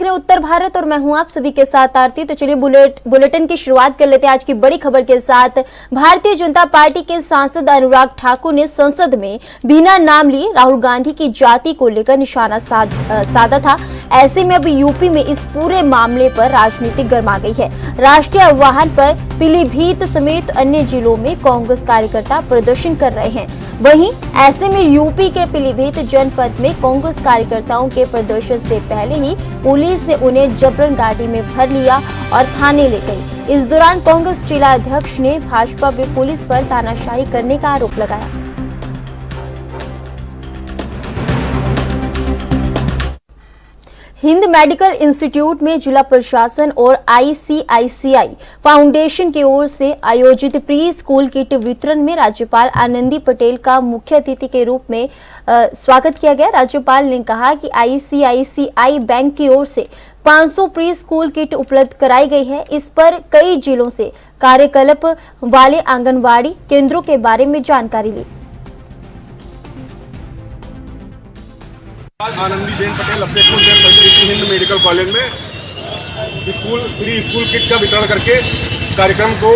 रहे हैं उत्तर भारत और मैं हूं आप सभी के साथ आरती। तो चलिए बुलेटिन की शुरुआत कर लेते हैं आज की बड़ी खबर के साथ। भारतीय जनता पार्टी के सांसद अनुराग ठाकुर ने संसद में बिना नाम लिए राहुल गांधी की जाति को लेकर निशाना साधा था। ऐसे में अब यूपी में इस पूरे मामले पर राजनीति गर्मा गई है। राष्ट्रीय आह्वान पर पीलीभीत समेत अन्य जिलों में कांग्रेस कार्यकर्ता प्रदर्शन कर रहे हैं। वहीं ऐसे में यूपी के पीलीभीत जनपद में कांग्रेस कार्यकर्ताओं के प्रदर्शन से पहले ही पुलिस ने उन्हें जबरन गाड़ी में भर लिया और थाने ले गई। इस दौरान कांग्रेस जिला अध्यक्ष ने भाजपा व पुलिस पर तानाशाही करने का आरोप लगाया। हिंद मेडिकल इंस्टीट्यूट में जिला प्रशासन और आईसीआईसीआई फाउंडेशन की ओर से आयोजित प्री स्कूल किट वितरण में राज्यपाल आनंदी पटेल का मुख्य अतिथि के रूप में स्वागत किया गया। राज्यपाल ने कहा कि आईसीआईसीआई बैंक की ओर से 500 प्री स्कूल किट उपलब्ध कराई गई है। इस पर कई जिलों से कार्यकल्प वाले आंगनवाड़ी केंद्रों के बारे में जानकारी ली। आनंदीबेन पटेल अपने हिंद मेडिकल कॉलेज में फ्री स्कूल किट का वितरण करके कार्यक्रम को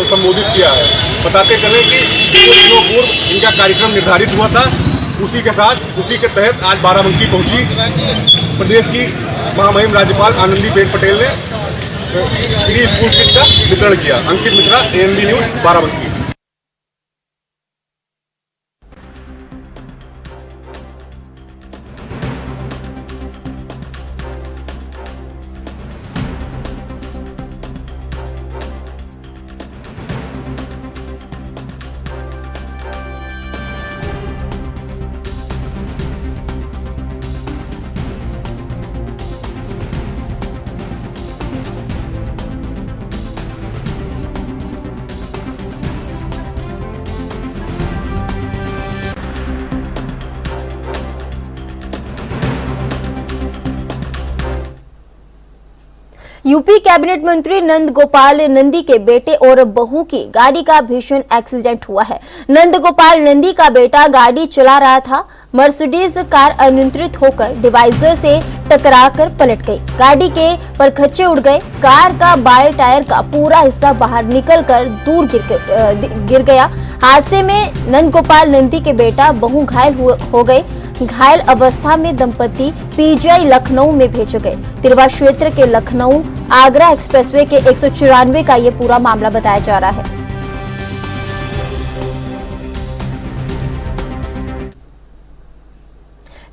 संबोधित किया है। बताते चले कि कुछ दिनों पूर्व इनका कार्यक्रम निर्धारित हुआ था, उसी के तहत आज बाराबंकी पहुंची प्रदेश की महामहिम राज्यपाल आनंदीबेन पटेल ने फ्री स्कूल किट का वितरण किया। Ankit Mishra, ANB news, Barabanki. UP cabinet मंत्री नंद गोपाल नंदी के बेटे और बहू की गाड़ी का भीषण एक्सीडेंट हुआ है। नंद गोपाल नंदी का बेटा गाड़ी चला रहा था। मर्सिडीज कार अनियंत्रित होकर डिवाइजर से टकराकर पलट गई। गाड़ी के परखच्चे उड़ गए। कार का बाएं टायर का पूरा हिस्सा बाहर निकलकर दूर गिर गया। हादसे में नंद गोपाल नंदी के बेटा बहू घायल हो गए। घायल अवस्था में दंपति पीजीआई लखनऊ में भेजे गए। तिरवा क्षेत्र के लखनऊ आगरा एक्सप्रेसवे के 194 का ये पूरा मामला बताया जा रहा है।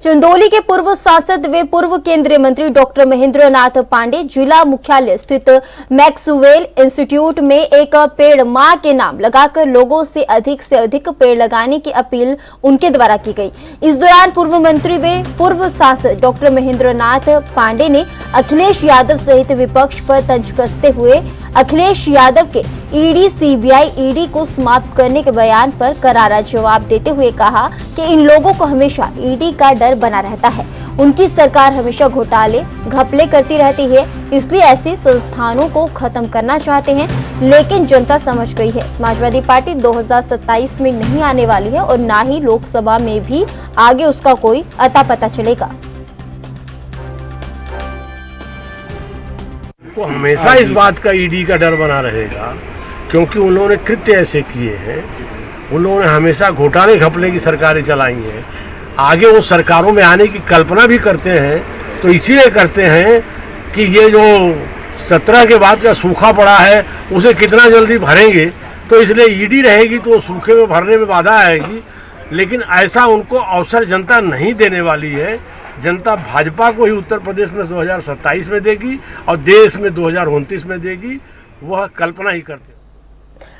चंदौली के पूर्व सांसद व पूर्व केंद्रीय मंत्री डॉक्टर महेंद्र नाथ पांडे जिला मुख्यालय स्थित मैक्सवेल इंस्टीट्यूट में एक पेड़ मां के नाम लगाकर लोगों से अधिक पेड़ लगाने की अपील उनके द्वारा की गई। इस दौरान पूर्व मंत्री व पूर्व सांसद डॉक्टर महेंद्र नाथ पांडे ने अखिलेश यादव सहित विपक्ष पर तंज कसते हुए अखिलेश यादव के ईडी सीबीआई ईडी को समाप्त करने के बयान पर करारा जवाब देते हुए कहा कि इन लोगों को हमेशा ईडी का डर बना रहता है। उनकी सरकार हमेशा घोटाले घपले करती रहती है, इसलिए ऐसे संस्थानों को खत्म करना चाहते हैं, लेकिन जनता समझ गई है। समाजवादी पार्टी 2027 में नहीं आने वाली है और ना ही लोकसभा में भी आगे उसका कोई अता पता चलेगा। को हमेशा इस बात का ईडी का डर बना रहेगा, क्योंकि उन्होंने कृत्य ऐसे किए हैं। उन्होंने हमेशा घोटाले घपले की सरकारें चलाई हैं। आगे वो सरकारों में आने की कल्पना भी करते हैं, तो इसीलिए करते हैं कि ये जो 17 के बाद का सूखा पड़ा है उसे कितना जल्दी भरेंगे, तो इसलिए ईडी रहेगी तो सूखे में भरने में बाधा आएगी। लेकिन ऐसा उनको अवसर जनता नहीं देने वाली है। जनता भाजपा को ही उत्तर प्रदेश में 2027 में देगी और देश में 2029 में देगी, वह कल्पना ही करते।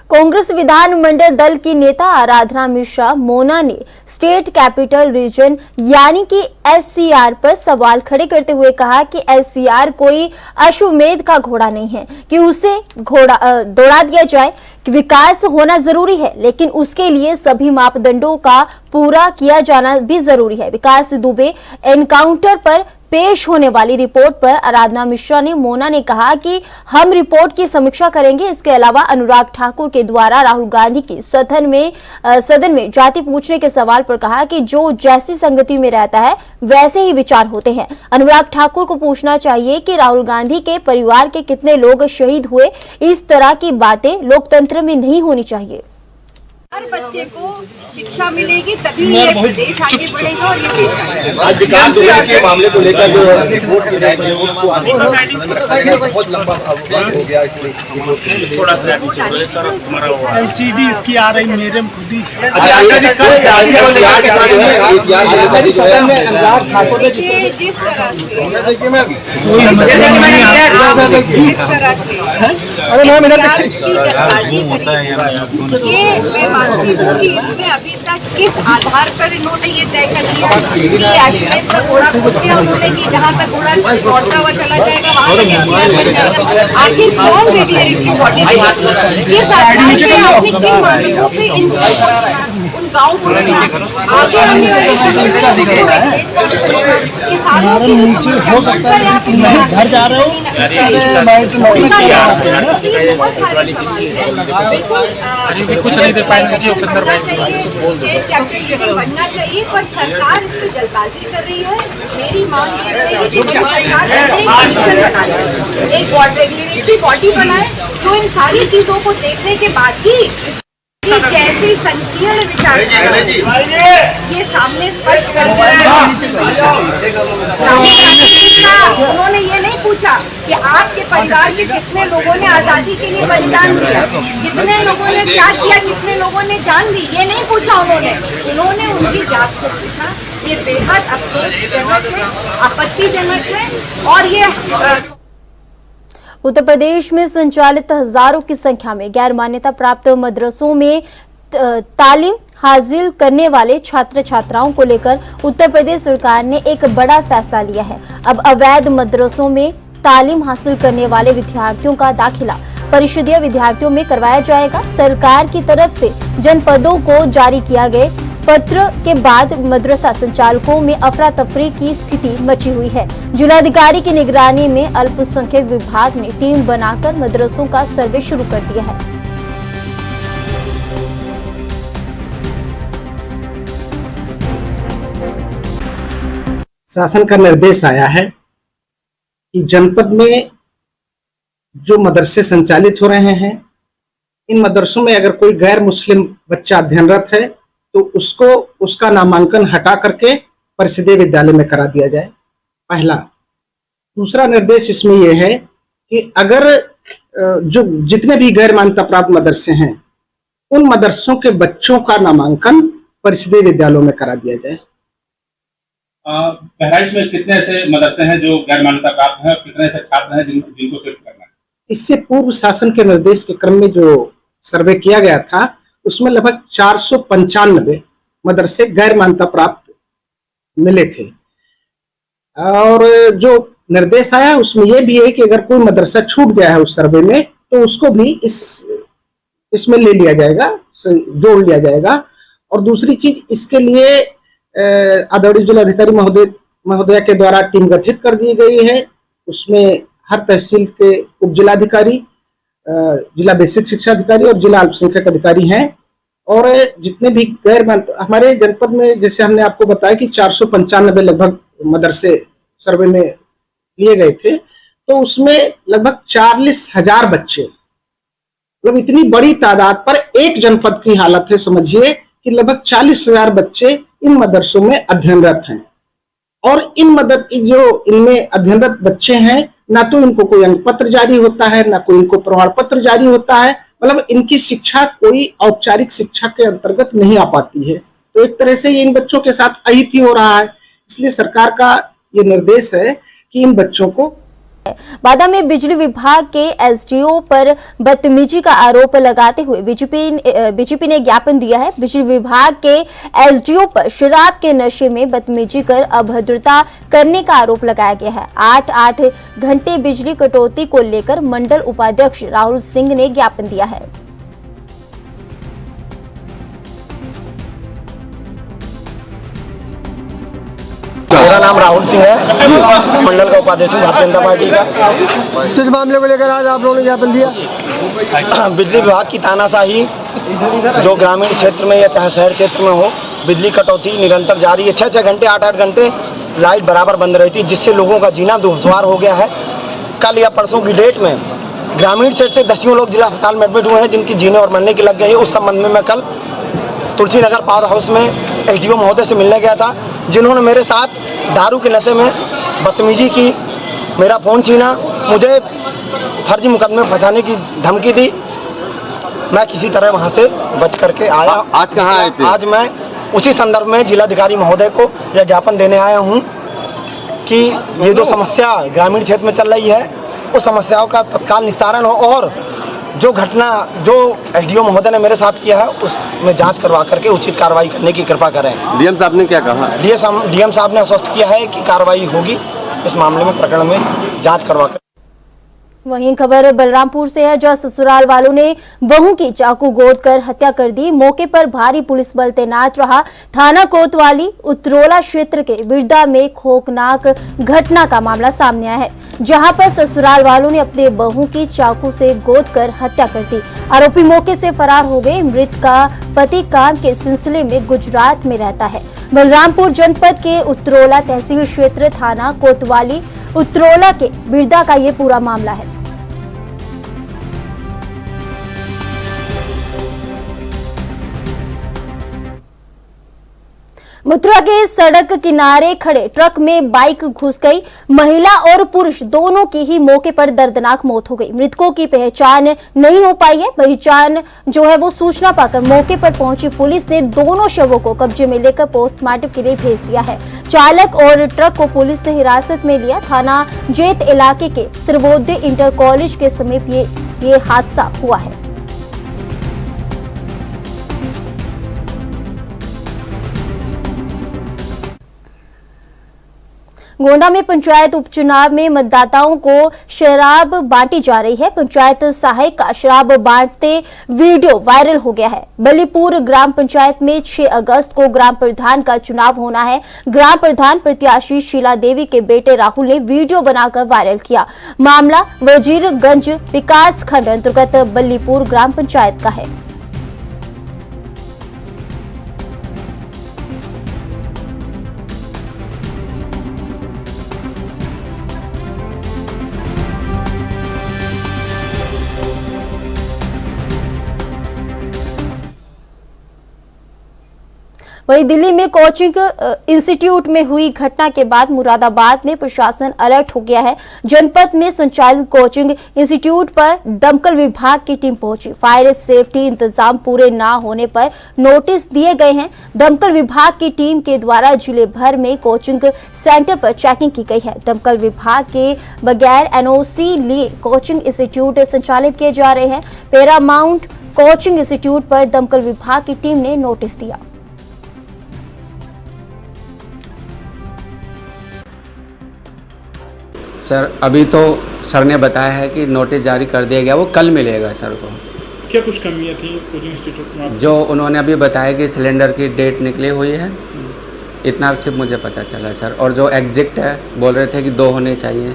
कांग्रेस विधानमंडल दल की नेता आराधना मिश्रा मोना ने स्टेट कैपिटल रीजन यानी कि SCR पर सवाल खड़े करते हुए कहा कि SCR कोई अश्वमेध का घोड़ा नहीं है कि उसे दौड़ा दिया जाए। कि विकास होना जरूरी है, लेकिन उसके लिए सभी मापदंडों का पूरा किया जाना भी जरूरी है। विकास दुबे एनकाउंटर पर पेश होने वाली रिपोर्ट पर आराधना मिश्रा ने मोना ने कहा कि हम रिपोर्ट की समीक्षा करेंगे। इसके अलावा अनुराग ठाकुर के द्वारा राहुल गांधी की सदन में जाति पूछने के सवाल पर कहा कि जो जैसी संगति में रहता है वैसे ही विचार होते हैं। अनुराग ठाकुर को पूछना चाहिए कि राहुल गांधी के परिवार के कितने लोग शहीद हुए। इस तरह की बातें लोकतंत्र में नहीं होनी चाहिए। हर बच्चे को शिक्षा मिलेगी तभी ये प्रदेश आगे बढ़ेगा और ये देश आगे। आज विकास दुबे के मामले को लेकर जो रिपोर्ट की जाएगी उसको आगे बहुत लंबा हो गया। थोड़ा सा LCD इसकी आ रही मेरे खुद ही जिस तरह से ये मैं मानती हूँ कि इसमें अभी तक किस आधार पर इन्होंने ये तय कर दिया कि अश्वमेध का घोड़ा खोल दिया उन्होंने कि जहाँ तक घोड़ा दौड़ता हुआ चला जाएगा वहाँ तक एफआईआर बन जाएगा। आखिर कौन मेडिएटिंग बॉडी किस आधार पे आपने किन मामलों पे इन जिलों को चुना, उन गाँव को चुना, आगे आने वाले किसानों की घर जा रहे हो बहुत सारे सवाल है। कुछ नहीं दे पाएंगे स्टेट कैपिटल बनना चाहिए, पर सरकार इस पर जल्दबाजी कर रही है। मेरी मांग ये है कि सरकार एक कमीशन बनाए, एक रेगुलेटरी बॉडी बनाए जो इन सारी चीजों को देखने के बाद ही जैसे संकीर्ण विचार ये सामने स्पष्ट कर दिया। उन्होंने ये नहीं पूछा कि आपके परिवार के कितने लोगों ने आजादी के लिए बलिदान दिया, कितने लोगों ने त्याग किया, कितने लोगों ने जान दी, ये नहीं पूछा उन्होंने उनकी जात को पूछा। ये बेहद अफसोसजनक है, आपत्तिजनक है। और ये उत्तर प्रदेश में संचालित हजारों की संख्या में गैर मान्यता प्राप्त मदरसों में तालीम हासिल करने वाले छात्र छात्राओं को लेकर उत्तर प्रदेश सरकार ने एक बड़ा फैसला लिया है। अब अवैध मदरसों में तालीम हासिल करने वाले विद्यार्थियों का दाखिला परिषदीय विद्यार्थियों में करवाया जाएगा। सरकार की तरफ से जनपदों को जारी किया गया पत्र के बाद मदरसा संचालकों में अफरा तफरी की स्थिति मची हुई है। जिलाधिकारी की निगरानी में अल्पसंख्यक विभाग ने टीम बनाकर मदरसों का सर्वे शुरू कर दिया है। शासन का निर्देश आया है कि जनपद में जो मदरसे संचालित हो रहे हैं, इन मदरसों में अगर कोई गैर मुस्लिम बच्चा अध्ययनरत है तो उसको उसका नामांकन हटा करके परिषदीय विद्यालय में करा दिया जाए, पहला। दूसरा निर्देश इसमें यह है कि अगर जो जितने भी गैर मान्यता प्राप्त मदरसे हैं उन मदरसों के बच्चों का नामांकन परिषदीय विद्यालयों में करा दिया जाए। बहराइच में कितने ऐसे मदरसे हैं जो गैर मान्यता प्राप्त हैं और कितने ऐसे छात्र हैं जिनको शिफ्ट करना है? इससे पूर्व शासन के निर्देश के क्रम में जो सर्वे किया गया था उसमें लगभग 495 मदरसे गैर मान्यता प्राप्त मिले थे। और जो निर्देश आया उसमें यह भी है कि अगर कोई मदरसा छूट गया है उस सर्वे में तो उसको भी इसमें ले लिया जाएगा, जोड़ लिया जाएगा। और दूसरी चीज, इसके लिए आदरणीय जिलाधिकारी महोदया के द्वारा टीम गठित कर दी गई है। उसमें हर तहसील के उप जिलाधिकारी, जिला बेसिक शिक्षा अधिकारी और जिला अल्पसंख्यक अधिकारी हैं। और जितने भी हमारे जनपद में, जैसे हमने आपको बताया कि 495 लगभग मदरसे सर्वे में लिए गए थे, तो उसमें लगभग 40,000 बच्चे, मतलब इतनी बड़ी तादाद पर एक जनपद की हालत है। समझिए कि लगभग 40,000 बच्चे इन मदरसों में अध्ययनरत हैं। और इनमें अध्ययनरत बच्चे हैं, ना तो इनको कोई अंक पत्र जारी होता है, ना कोई इनको प्रमाण पत्र जारी होता है, मतलब इनकी शिक्षा कोई औपचारिक शिक्षा के अंतर्गत नहीं आ पाती है। तो एक तरह से ये इन बच्चों के साथ अहित ही हो रहा है। इसलिए सरकार का ये निर्देश है कि इन बच्चों को। बादा में बिजली विभाग के एसडीओ पर बदतमीजी का आरोप लगाते हुए बीजेपी ने ज्ञापन दिया है। बिजली विभाग के एसडीओ पर शराब के नशे में बदतमीजी कर अभद्रता करने का आरोप लगाया गया है। 8 घंटे बिजली कटौती को लेकर मंडल उपाध्यक्ष राहुल सिंह ने ज्ञापन दिया है। नाम राहुल सिंह है, मंडल का उपाध्यक्ष हूँ भारतीय जनता पार्टी का। किस मामले को लेकर आज आप लोगों ने ज्ञापन दिया? बिजली विभाग की तानाशाही जो ग्रामीण क्षेत्र में या चाहे शहर क्षेत्र में हो, बिजली कटौती निरंतर जारी है। 6-6 घंटे 8-8 घंटे लाइट बराबर बंद रहती है, जिससे लोगों का जीना दुश्वार हो गया है। कल या परसों की डेट में ग्रामीण क्षेत्र से 10 लोग जिला अस्पताल में एडमिट हुए हैं, जिनकी जीने और मरने की लग गई है। उस संबंध में मैं कल तुलसी नगर पावर हाउस में एसडीओ महोदय से मिलने गया था, जिन्होंने मेरे साथ दारू के नशे में बदतमीजी की, मेरा फ़ोन छीना, मुझे फर्जी मुकदमे फंसाने की धमकी दी। मैं किसी तरह वहाँ से बच करके आया। आज कहाँ आए थे? आज मैं उसी संदर्भ में जिलाधिकारी महोदय को यह ज्ञापन देने आया हूँ कि ये जो समस्या ग्रामीण क्षेत्र में चल रही है, उस समस्याओं का तत्काल निस्तारण हो और जो घटना जो एसडीओ महोदय ने मेरे साथ किया है उसमें जांच करवा करके उचित कार्रवाई करने की कृपा करें। डीएम साहब ने क्या कहा? डीएम साहब ने आश्वस्त किया है कि कार्रवाई होगी इस मामले में, प्रकरण में जांच करवा कर। वहीं खबर बलरामपुर से है, जहां ससुराल वालों ने बहू की चाकू गोद कर हत्या कर दी। मौके पर भारी पुलिस बल तैनात रहा। थाना कोतवाली उत्तरोला क्षेत्र के बिरदा में खौफनाक घटना का मामला सामने आया है, जहां पर ससुराल वालों ने अपने बहू की चाकू से गोद कर हत्या कर दी। आरोपी मौके से फरार हो गए। मृत का पति काम के सिलसिले में गुजरात में रहता है। बलरामपुर जनपद के उत्तरोला तहसील क्षेत्र थाना कोतवाली उत्तरोला के बिरदा का ये पूरा मामला है। मथुरा के सड़क किनारे खड़े ट्रक में बाइक घुस गई। महिला और पुरुष दोनों की ही मौके पर दर्दनाक मौत हो गई। मृतकों की पहचान नहीं हो पाई है। पहचान जो है वो सूचना पाकर मौके पर पहुंची पुलिस ने दोनों शवों को कब्जे में लेकर पोस्टमार्टम के लिए भेज दिया है। चालक और ट्रक को पुलिस ने हिरासत में लिया। थाना जेत इलाके के सर्वोदय इंटर कॉलेज के समीप ये हादसा हुआ है। गोंडा में पंचायत उपचुनाव में मतदाताओं को शराब बांटी जा रही है। पंचायत सहायक का शराब बांटते वीडियो वायरल हो गया है। बलीपुर ग्राम पंचायत में 6 अगस्त को ग्राम प्रधान का चुनाव होना है। ग्राम प्रधान प्रत्याशी शीला देवी के बेटे राहुल ने वीडियो बनाकर वायरल किया। मामला वजीरगंज विकास खंड अंतर्गत बलीपुर ग्राम पंचायत का है। वहीं दिल्ली में कोचिंग इंस्टीट्यूट में हुई घटना के बाद मुरादाबाद में प्रशासन अलर्ट हो गया है। जनपद में संचालित कोचिंग इंस्टीट्यूट पर दमकल विभाग की टीम पहुंची। फायर सेफ्टी इंतजाम पूरे न होने पर नोटिस दिए गए हैं। दमकल विभाग की टीम के द्वारा जिले भर में कोचिंग सेंटर पर चेकिंग की गई है। दमकल विभाग के बगैर एनओसी लिए कोचिंग इंस्टीट्यूट संचालित किए जा रहे हैं। पैरामाउंट कोचिंग इंस्टीट्यूट पर दमकल विभाग की टीम ने नोटिस दिया। सर अभी तो सर ने बताया है कि नोटिस जारी कर दिया गया, वो कल मिलेगा सर को। क्या कुछ कमियां थी कोचिंग इंस्टीट्यूट में? जो उन्होंने अभी बताया कि सिलेंडर की डेट निकली हुई है, इतना सिर्फ मुझे पता चला सर। और जो एग्जैक्ट है बोल रहे थे कि 2 होने चाहिए,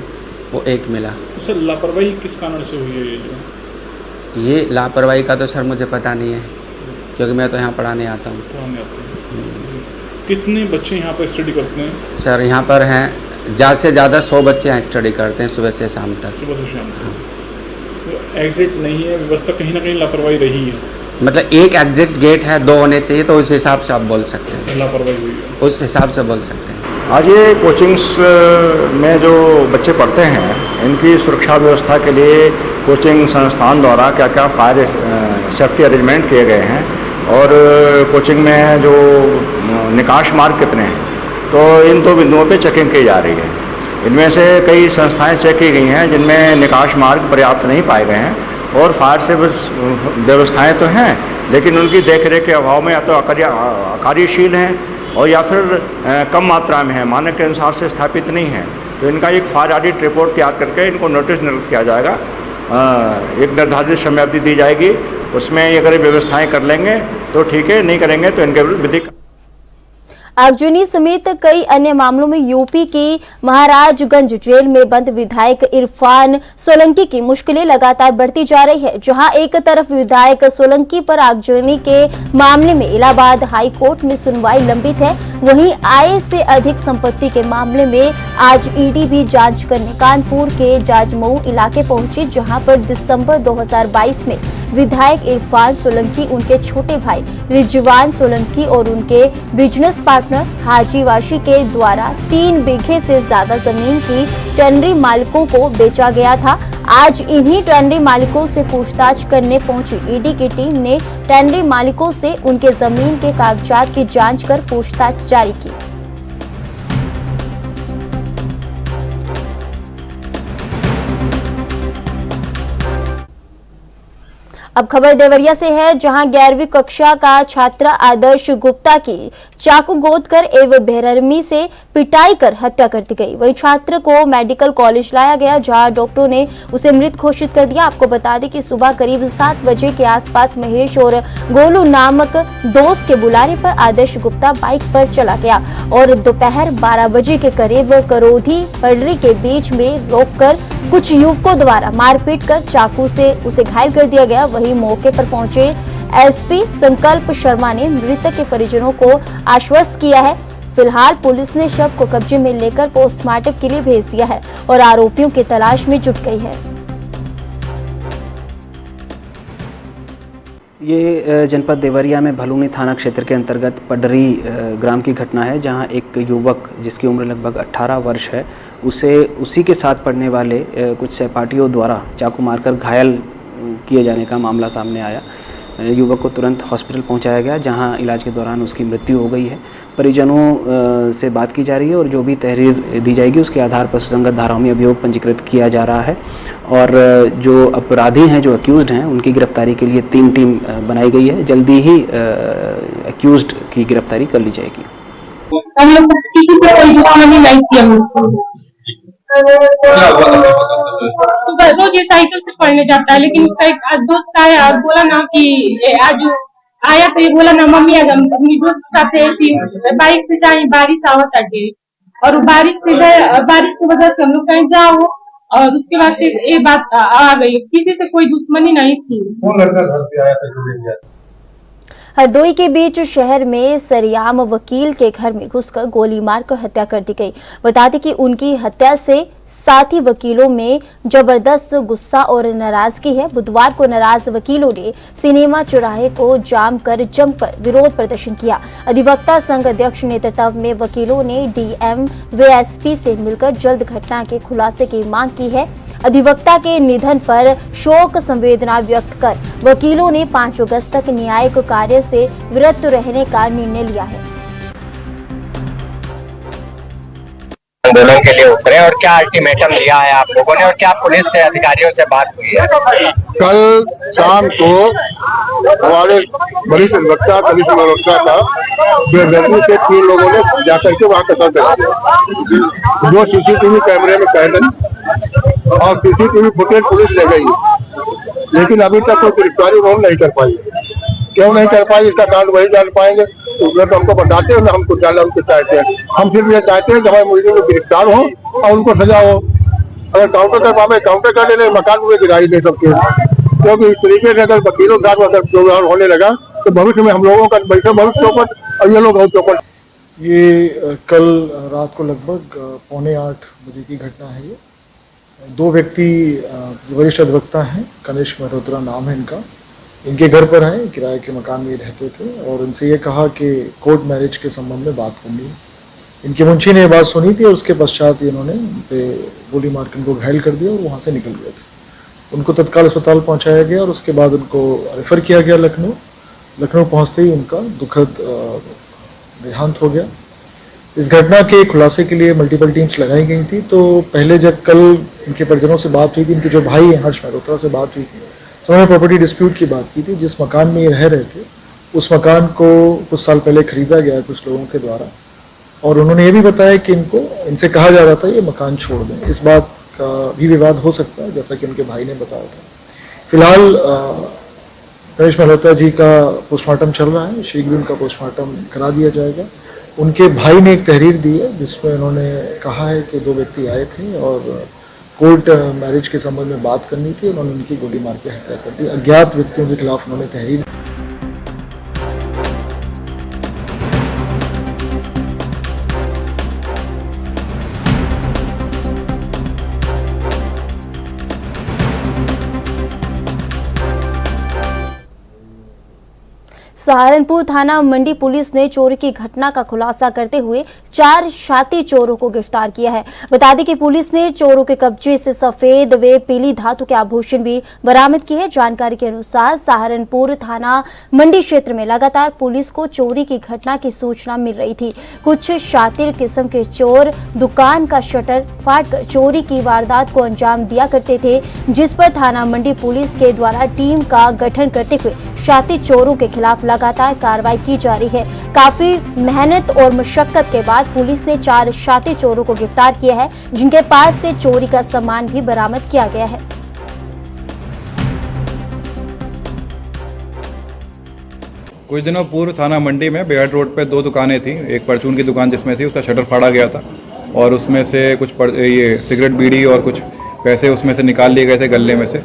वो 1 मिला। तो सर लापरवाही किस कारण से हुई है? ये लापरवाही का तो सर मुझे पता नहीं है, क्योंकि मैं तो यहाँ पढ़ाने आता हूँ। कितने बच्चे यहाँ पर स्टडी करते हैं? सर यहाँ पर हैं ज़्यादा से ज़्यादा 100 बच्चे यहाँ स्टडी करते हैं सुबह से शाम तक। सुबह से शाम तक। तो एग्जिट नहीं है, व्यवस्था कहीं ना कहीं लापरवाही रही है। मतलब एक एग्जिट गेट है, 2 होने चाहिए, तो उस हिसाब से आप बोल सकते हैं। लापरवाही हुई है, उस हिसाब से बोल सकते हैं। आज ये कोचिंग्स में जो बच्चे पढ़ते हैं, इनकी सुरक्षा व्यवस्था के लिए कोचिंग संस्थान द्वारा क्या क्या फायर सेफ्टी अरेंजमेंट किए गए हैं और कोचिंग में जो निकास मार्ग कितने हैं, तो इन 2 बिंदुओं पे चेकिंग की जा रही है। इनमें से कई संस्थाएं चेक की गई हैं जिनमें निकास मार्ग पर्याप्त नहीं पाए गए हैं और फायर सेफ्टी व्यवस्थाएं तो हैं, लेकिन उनकी देखरेख के अभाव में या तो अकार्यशील हैं और या फिर कम मात्रा में है, मानक के अनुसार से स्थापित नहीं है। तो इनका एक फायर ऑडिट रिपोर्ट तैयार करके इनको नोटिस निर्गत किया जाएगा। एक निर्धारित समय अवधि दी जाएगी, उसमें अगर व्यवस्थाएँ कर लेंगे तो ठीक है, नहीं करेंगे तो इनके विरुद्ध विधिक। आगजनी समेत कई अन्य मामलों में यूपी की महाराजगंज जेल में बंद विधायक इरफान सोलंकी की मुश्किलें लगातार बढ़ती जा रही है। जहां एक तरफ विधायक सोलंकी पर आगजनी के मामले में इलाहाबाद हाई कोर्ट में सुनवाई लंबित है, वहीं आय से अधिक संपत्ति के मामले में आज ईडी भी जांच करने कानपुर के जाजमऊ इलाके पहुंची, जहां पर दिसंबर 2022 में विधायक इरफान सोलंकी, उनके छोटे भाई रिजवान सोलंकी और उनके बिजनेस पार्टनर हाजी वाशी के द्वारा 3 बीघे से ज्यादा जमीन की टेनरी मालिकों को बेचा गया था। आज इन्हीं टेनरी मालिकों से पूछताछ करने पहुंची ईडी की टीम ने टेनरी मालिकों से उनके जमीन के कागजात की जांच कर पूछताछ जारी की। अब खबर देवरिया से है, जहां 11वीं कक्षा का छात्र आदर्श गुप्ता की चाकू गोदकर एवं बेरहमी से पिटाई कर हत्या कर दी गई। वहीं छात्र को मेडिकल कॉलेज लाया गया, जहां डॉक्टरों ने उसे मृत घोषित कर दिया। आपको बता दें कि सुबह करीब 7 बजे के आसपास महेश और गोलू नामक दोस्त के बुलाने पर आदर्श गुप्ता बाइक पर चला गया और दोपहर 12 बजे के करीब करोधी पडरी के बीच में रोककर कुछ युवकों द्वारा मारपीट कर चाकू से उसे घायल कर दिया गया। वहीं मौके पर पहुंचे एसपी संकल्प शर्मा ने मृतक के परिजनों को आश्वस्त किया है। फिलहाल पुलिस ने शव को कब्जे में लेकर पोस्टमार्टम के लिए भेज दिया है और आरोपियों की तलाश में जुट गई है। ये जनपद देवरिया में भलूनी थाना क्षेत्र के अंतर्गत पडरी ग्राम की घटना है, जहां एक युवक जिसकी उम्र लगभग 18 वर्ष है, उसे उसी के साथ पढ़ने वाले कुछ सहपाठियों द्वारा चाकू मारकर घायल किए जाने का मामला सामने आया। युवक को तुरंत हॉस्पिटल पहुंचाया गया, जहां इलाज के दौरान उसकी मृत्यु हो गई है। परिजनों से बात की जा रही है और जो भी तहरीर दी जाएगी उसके आधार पर सुसंगत धाराओं में अभियोग पंजीकृत किया जा रहा है और जो अपराधी हैं, जो अक्यूज्ड हैं, उनकी गिरफ्तारी के लिए 3 टीम बनाई गई है। जल्दी ही अक्यूज्ड की गिरफ्तारी कर ली जाएगी। हम लोग किसी से कोई दुश्मनी नहीं थी। सुबह रोज ये साइकिल से पढ़ने जाता है, लेकिन उसका एक दोस्त आया और बोला ना कि आज आया तो ये बोला ना मम्मी आज अपनी दोस्त के साथ बाइक से जाए, बारिश आवत आगे और बारिश से बारिश की वजह से हम लोग कहीं जाओ और उसके बाद ये बात आ गई। किसी से कोई दुश्मनी नहीं थी। कौन लड़का घर पे आया था? हरदोई के बीच शहर में सरियाम वकील के घर में घुसकर गोली मारकर हत्या कर दी गई। बता दें कि उनकी हत्या से साथी वकीलों में जबरदस्त गुस्सा और नाराजगी है। बुधवार को नाराज वकीलों ने सिनेमा चौराहे को जाम कर जमकर विरोध प्रदर्शन किया। अधिवक्ता संघ अध्यक्ष नेतृत्व में वकीलों ने डीएम व एसपी से मिलकर जल्द घटना के खुलासे की मांग की है। अधिवक्ता के निधन पर शोक संवेदना व्यक्त कर वकीलों ने 5 अगस्त तक न्यायिक कार्य से विरत रहने का निर्णय लिया है। आंदोलन के लिए उतरे और क्या अल्टीमेटम दिया है आप लोगों ने और क्या पुलिस से अधिकारियों से बात हुई है? कल शाम को हमारे वरिष्ठ अधिवक्ता कमिश्नर अधिवक्ता था बेरहमी से 3 लोगों ने जाकर के वहाँ कत्ल कर दिया। 2 सीसीटीवी कैमरे में कैद और सीसीटीवी फुटेज पुलिस ले गई, लेकिन अभी तक कोई गिरफ्तारी उन्होंने नहीं कर पाई। क्यों नहीं कर पाई इसका कारण वही जान पाएंगे। तो हमको बताते हैं ना, हमको जानना उनको चाहते हैं। हम सिर्फ ये चाहते हैं कि हमारे मुलजिम गिरफ्तार हो और उनको सजा हो। अगर काउंटर कर पाए काउंटर कर लेने, मकान में गिराई दे सकते हैं, क्योंकि इस तरीके से अगर वकीलों के साथ अगर व्यवहार होने लगा तो भविष्य में हम लोगों का बैठे बहुत चौपट और ये लोग बहुत चौपट। ये कल रात को लगभग 7:45 बजे की घटना है। ये 2 व्यक्ति वरिष्ठ अधिवक्ता हैं, कनिष्क मल्होत्रा नाम है इनका, इनके घर पर हैं, किराए के मकान में रहते थे और इनसे ये कहा कि कोर्ट मैरिज के संबंध में बात करनी है। इनके मुंशी ने बात सुनी थी और उसके पश्चात इन्होंने पे गोली मार कर उनको घायल कर दिया और वहाँ से निकल गए थे। उनको तत्काल अस्पताल पहुँचाया गया और उसके बाद उनको रेफर किया गया लखनऊ पहुँचते ही उनका दुखद देहांत हो गया। इस घटना के खुलासे के लिए मल्टीपल टीम्स लगाई गई थी। तो पहले जब कल इनके परिजनों से बात हुई थी, इनके जो भाई हैं हर्ष मल्होत्रा से बात हुई थी, तो उन्होंने प्रॉपर्टी डिस्प्यूट की बात की थी। जिस मकान में ये रह रहे थे उस मकान को कुछ साल पहले खरीदा गया कुछ लोगों के द्वारा और उन्होंने ये भी बताया कि इनसे कहा जा रहा था ये मकान छोड़ दें। इस बात का भी विवाद हो सकता है, जैसा कि उनके भाई ने बताया था। फिलहाल गणेश मल्होत्रा जी का पोस्टमार्टम चल रहा है, शीघ्र उनका पोस्टमार्टम करा दिया जाएगा उनके भाई ने एक तहरीर दी है जिसमें उन्होंने कहा है कि 2 व्यक्ति आए थे और कोर्ट मैरिज के संबंध में बात करनी थी। उन्होंने उनकी गोली मार के हत्या कर दी। अज्ञात व्यक्तियों के खिलाफ उन्होंने तहरीर सहारनपुर थाना मंडी पुलिस ने चोरी की घटना का खुलासा करते हुए 4 शातिर चोरों को गिरफ्तार किया है। बता दें कि पुलिस ने चोरों के कब्जे से सफेद व पीली धातु के आभूषण भी बरामद किए हैं। जानकारी के अनुसार सहारनपुर थाना मंडी क्षेत्र में लगातार पुलिस को चोरी की घटना की सूचना मिल रही थी। कुछ शातिर किस्म के चोर दुकान का शटर फाड़कर चोरी की वारदात को अंजाम दिया करते थे, जिस पर थाना मंडी पुलिस के द्वारा टीम का गठन करते हुए शातिर चोरों के खिलाफ लगातार कार्रवाई की जा रही है। काफी मेहनत और मशक्कत के बाद पुलिस ने 4 शातिर चोरों को गिरफ्तार किया है, जिनके पास से चोरी का सामान भी बरामद किया गया है। कुछ दिनों पूर्व थाना मंडी में बेहट रोड पे 2 दुकानें थी। एक परचून की दुकान जिसमें थी, उसका शटर फाड़ा गया था और उसमें से कुछ ये सिगरेट बीड़ी और कुछ पैसे उसमें से निकाल लिए गए थे गले में से।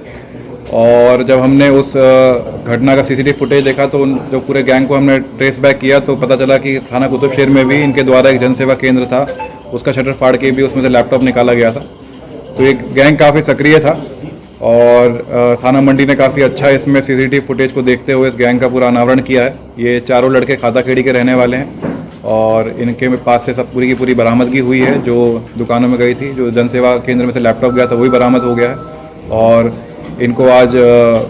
और जब हमने उस घटना का सीसीटीवी फुटेज देखा तो जो पूरे गैंग को हमने ट्रेस बैक किया तो पता चला कि थाना कुतुबशेर में भी इनके द्वारा एक जनसेवा केंद्र था, उसका शटर फाड़ के भी उसमें से लैपटॉप निकाला गया था। तो एक गैंग काफ़ी सक्रिय था और थाना मंडी ने काफ़ी अच्छा इसमें सीसीटीवी फुटेज को देखते हुए इस गैंग का पूरा अनावरण किया है। ये चारों लड़के खाताखेड़ी के रहने वाले हैं और इनके पास से सब पूरी की पूरी बरामदगी हुई है। जो दुकानों में गई थी, जो जनसेवा केंद्र में से लैपटॉप गया था, वही बरामद हो गया है और इनको आज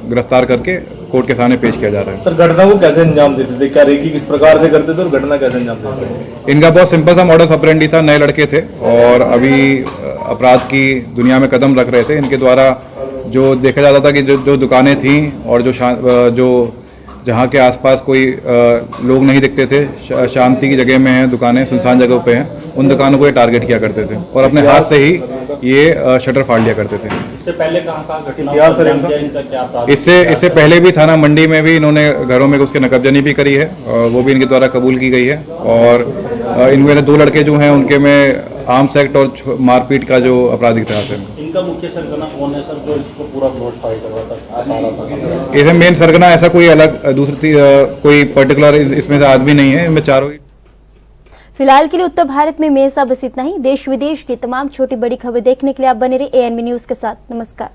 गिरफ्तार करके कोर्ट के सामने पेश किया जा रहा है। सर, घटना को कैसे अंजाम देते थे? क्या रेकी किस प्रकार से करते थे और घटना कैसे अंजाम देते थे? इनका बहुत सिंपल सा मॉडस ऑपरेंडी था। नए लड़के थे और अभी अपराध की दुनिया में कदम रख रहे थे। इनके द्वारा जो देखा जाता था कि जो दुकानें थीं और जो जहाँ के आसपास कोई लोग नहीं दिखते थे, शांति की जगह में हैं दुकानें, सुनसान जगहों पे हैं, उन दुकानों को ये टारगेट किया करते थे और अपने हाथ से ही ये शटर फाड़ लिया करते थे। इससे पहले कहाँ घटना? इससे पहले भी थाना मंडी में भी इन्होंने घरों में उसके नकबजनी भी करी है, वो भी इनके द्वारा कबूल की गई है। और इनमें 2 लड़के जो हैं उनके में आर्म्स एक्ट और मारपीट का जो आपराधिक इतिहास है। इनका मुख्य सरगना कौन है सर, जो इसको पूरा प्लॉट फाइट कर रहा था? इसमें मेन सरगना ऐसा कोई अलग दूसरी कोई पर्टिकुलर इसमें से आदमी नहीं है। इनमें चारों ही। फिलहाल के लिए उत्तर भारत में मेरे साथ बस इतना ही। देश विदेश की तमाम छोटी बड़ी खबर देखने के लिए आप बने रहिए ANB न्यूज के साथ। नमस्कार।